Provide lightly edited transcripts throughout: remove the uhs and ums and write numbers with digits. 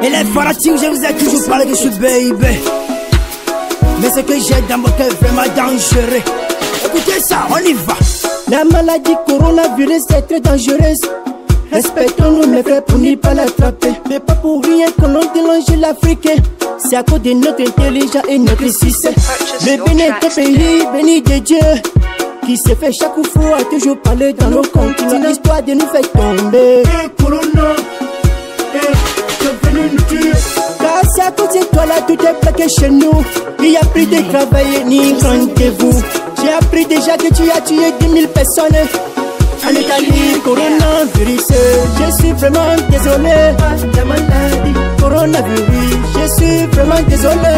Et les fanatiques, je vous ai toujours parlé de ce baby. Mais ce que j'ai dans mon cœur est vraiment dangereux. Écoutez ça, on y va. La maladie coronavirus est très dangereuse. Respectons-nous mes frères pour n'y pas l'attraper. Mais pas pour rien qu'on a délangé l'Afrique. C'est à cause de notre intelligence et notre succès. Le Bénin est un pays béni de Dieu, qui se fait chaque fois toujours parler dans nos continents. L'histoire de nous fait tomber. Corona, c'est venu nous tuer. Car c'est à cause de toi là, tout est plaqué chez nous. Il n'y a plus de travail ni rendez-vous. J'ai appris déjà que tu as tué 10 000 personnes en Italie. Coronavirus, je suis vraiment désolé. La maladie, coronavirus, je suis vraiment désolé.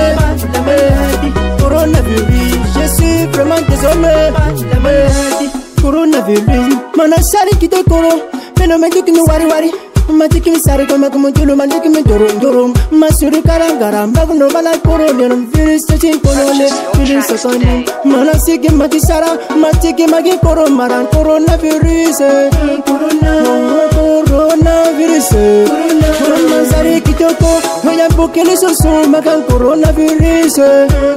La maladie, coronavirus, je suis vraiment désolé. La maladie, coronavirus, manasari qui te coro, phénomène qui nous wari wari. Matiki misari kama kumujulu mandiki midoro ndoro masuri karangara magno bala corona virus chin kolole virus sokoni manasiki matisara matiki magi maran coronavirus coronavirus masari kitoko hoya bukele soso magan coronavirus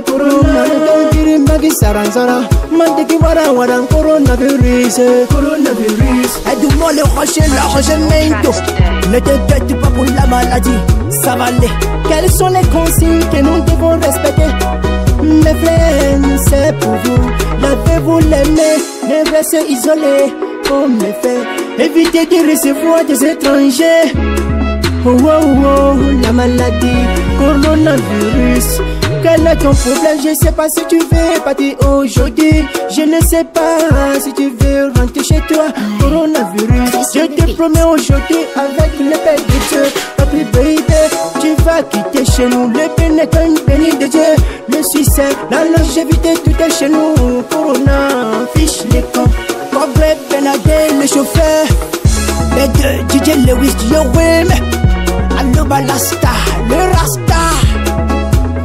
coronavirus magi saranzara matiki wara coronavirus Aide-moi le rocher, la rocher mendo. Ne t'inquiète pas pour la maladie, ça va aller. Quelles sont les consignes que nous devons respecter? Mes frères, c'est pour vous. Lavez-vous les mains, ne restez isolés. Oh mes frères, évitez de recevoir des étrangers. Oh oh oh, la maladie, coronavirus. Quel est ton problème? Je sais pas si tu veux partir aujourd'hui. Je ne sais pas si tu veux rentrer chez toi. Coronavirus, je te promets aujourd'hui avec le Père de Dieu. Papi baby, tu vas quitter chez nous. Le Bénin est un béni de Dieu. Le succès, la longévité, tout est chez nous. Corona, fiche les camps. Cobre Benadé, le chauffeur. Les deux, DJ Lewis, Yo Wim. Allo Balasta, le Rasta.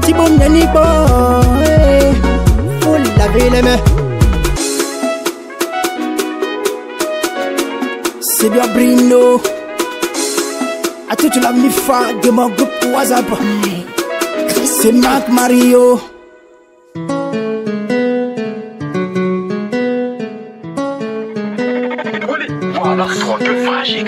Thibaut Nyanibo, faut laver les mains. C'est bien Brino. À toute la mi-fa de mon groupe WhatsApp. C'est Marc Mario. Voilà, trop de magique.